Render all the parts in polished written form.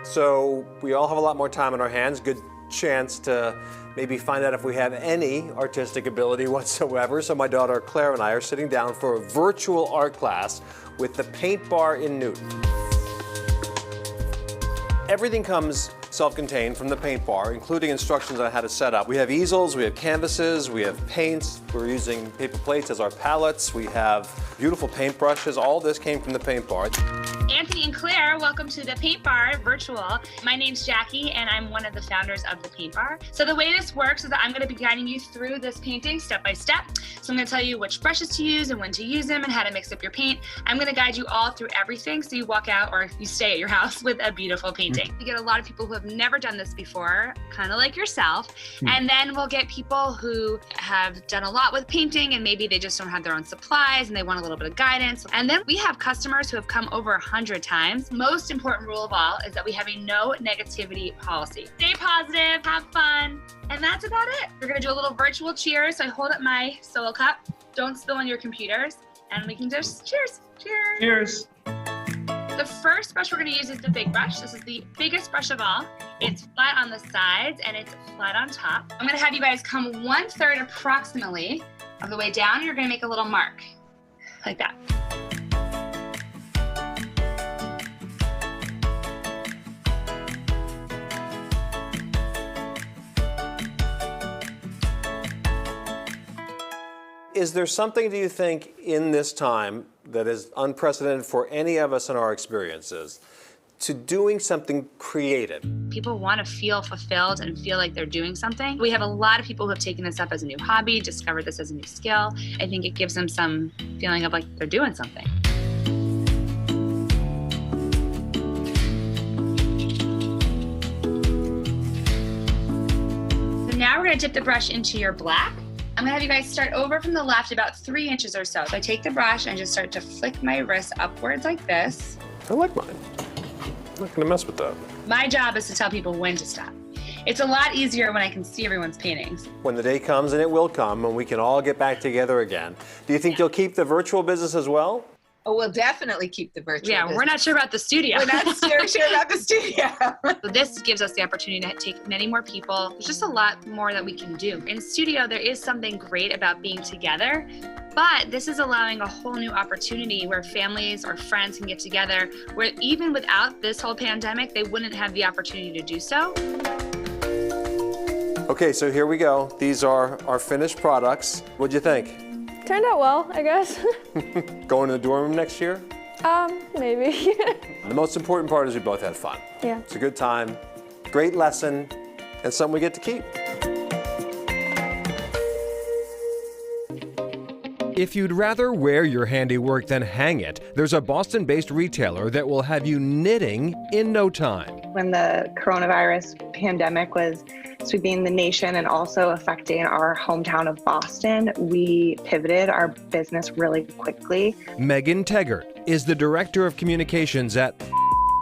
So we all have a lot more time on our hands. Good chance to maybe find out if we have any artistic ability whatsoever. So my daughter Claire and I are sitting down for a virtual art class with the Paint Bar in Newton. Everything comes self-contained from the Paint Bar, including instructions on how to set up. We have easels, we have canvases, we have paints. We're using paper plates as our palettes. We have beautiful paintbrushes. All this came from the Paint Bar. Anthony and Claire, welcome to the Paint Bar virtual. My name's Jackie, and I'm one of the founders of the Paint Bar. So the way this works is that I'm going to be guiding you through this painting step by step. So I'm going to tell you which brushes to use and when to use them and how to mix up your paint. I'm going to guide you all through everything so you walk out or you stay at your house with a beautiful painting. We get a lot of people who have never done this before, kind of like yourself. And then we'll get people who have done a lot with painting and maybe they just don't have their own supplies and they want a little bit of guidance. And then we have customers who have come over 100 times. Most important rule of all is that we have a no negativity policy. Stay positive, have fun, and that's about it. We're gonna do a little virtual cheers. So I hold up my solo cup. Don't spill on your computers, and we can just cheers. Cheers. Cheers. The first brush we're gonna use is the big brush. This is the biggest brush of all. It's flat on the sides and it's flat on top. I'm gonna have you guys come 1/3 approximately of the way down. You're gonna make a little mark, like that. Is there something, do you think, in this time that is unprecedented for any of us in our experiences, to doing something creative? People want to feel fulfilled and feel like they're doing something. We have a lot of people who have taken this up as a new hobby, discovered this as a new skill. I think it gives them some feeling of like they're doing something. So now we're going to dip the brush into your black. I'm gonna have you guys start over from the left about 3 inches or so. So I take the brush and just start to flick my wrist upwards like this. I like mine. I'm not gonna mess with that. My job is to tell people when to stop. It's a lot easier when I can see everyone's paintings. When the day comes, and it will come, and we can all get back together again, do you think you'll keep the virtual business as well? Oh, we'll definitely keep the virtual business. We're not sure about the studio. We're not sure about the studio. So this gives us the opportunity to take many more people. There's just a lot more that we can do. In studio, there is something great about being together, but this is allowing a whole new opportunity where families or friends can get together, where even without this whole pandemic, they wouldn't have the opportunity to do so. Okay, so here we go. These are our finished products. What'd you think? Turned out well, I guess. Going to the dorm room next year? Maybe. The most important part is we both had fun. Yeah. It's a good time, great lesson, and something we get to keep. If you'd rather wear your handiwork than hang it, there's a Boston-based retailer that will have you knitting in no time. When the coronavirus pandemic was sweeping the nation and also affecting our hometown of Boston, we pivoted our business really quickly. Megan Teggart is the Director of Communications at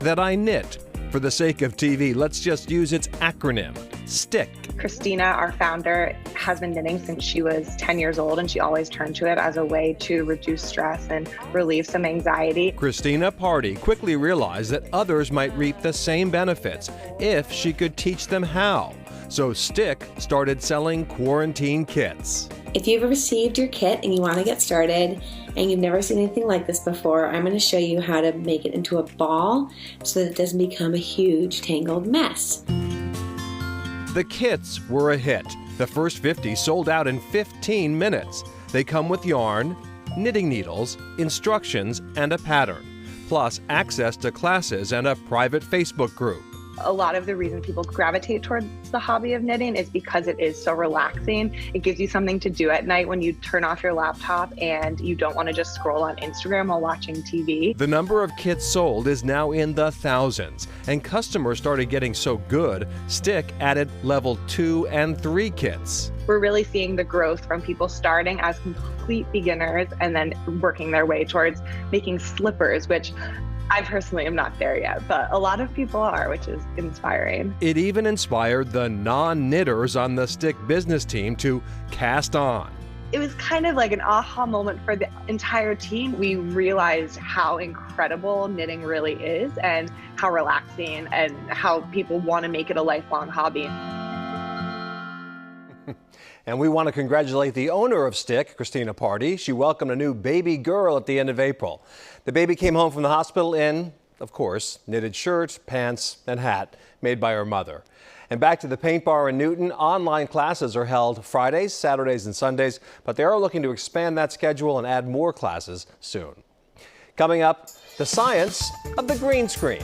That I Knit. For the sake of TV, let's just use its acronym, STICK. Christina, our founder, has been knitting since she was 10 years old, and she always turned to it as a way to reduce stress and relieve some anxiety. Christina Party quickly realized that others might reap the same benefits if she could teach them how. So STICK started selling quarantine kits. If you've received your kit and you want to get started and you've never seen anything like this before, I'm going to show you how to make it into a ball so that it doesn't become a huge tangled mess. The kits were a hit. The first 50 sold out in 15 minutes. They come with yarn, knitting needles, instructions, and a pattern, plus access to classes and a private Facebook group. A lot of the reason people gravitate towards the hobby of knitting is because it is so relaxing. It gives you something to do at night when you turn off your laptop and you don't want to just scroll on Instagram while watching TV. The number of kits sold is now in the thousands, and customers started getting so good, STICK added level 2 and 3 kits. We're really seeing the growth from people starting as complete beginners and then working their way towards making slippers, which I personally am not there yet, but a lot of people are, which is inspiring. It even inspired the non-knitters on the STICK business team to cast on. it was kind of like an aha moment for the entire team. We realized how incredible knitting really is and how relaxing and how people want to make it a lifelong hobby. And we want to congratulate the owner of Stick, Christina Party. She welcomed a new baby girl at the end of April. The baby came home from the hospital in, of course, knitted shirt, pants, and hat made by her mother. And back to the Paint Bar in Newton, online classes are held Fridays, Saturdays, and Sundays, but they are looking to expand that schedule and add more classes soon. Coming up, the science of the green screen.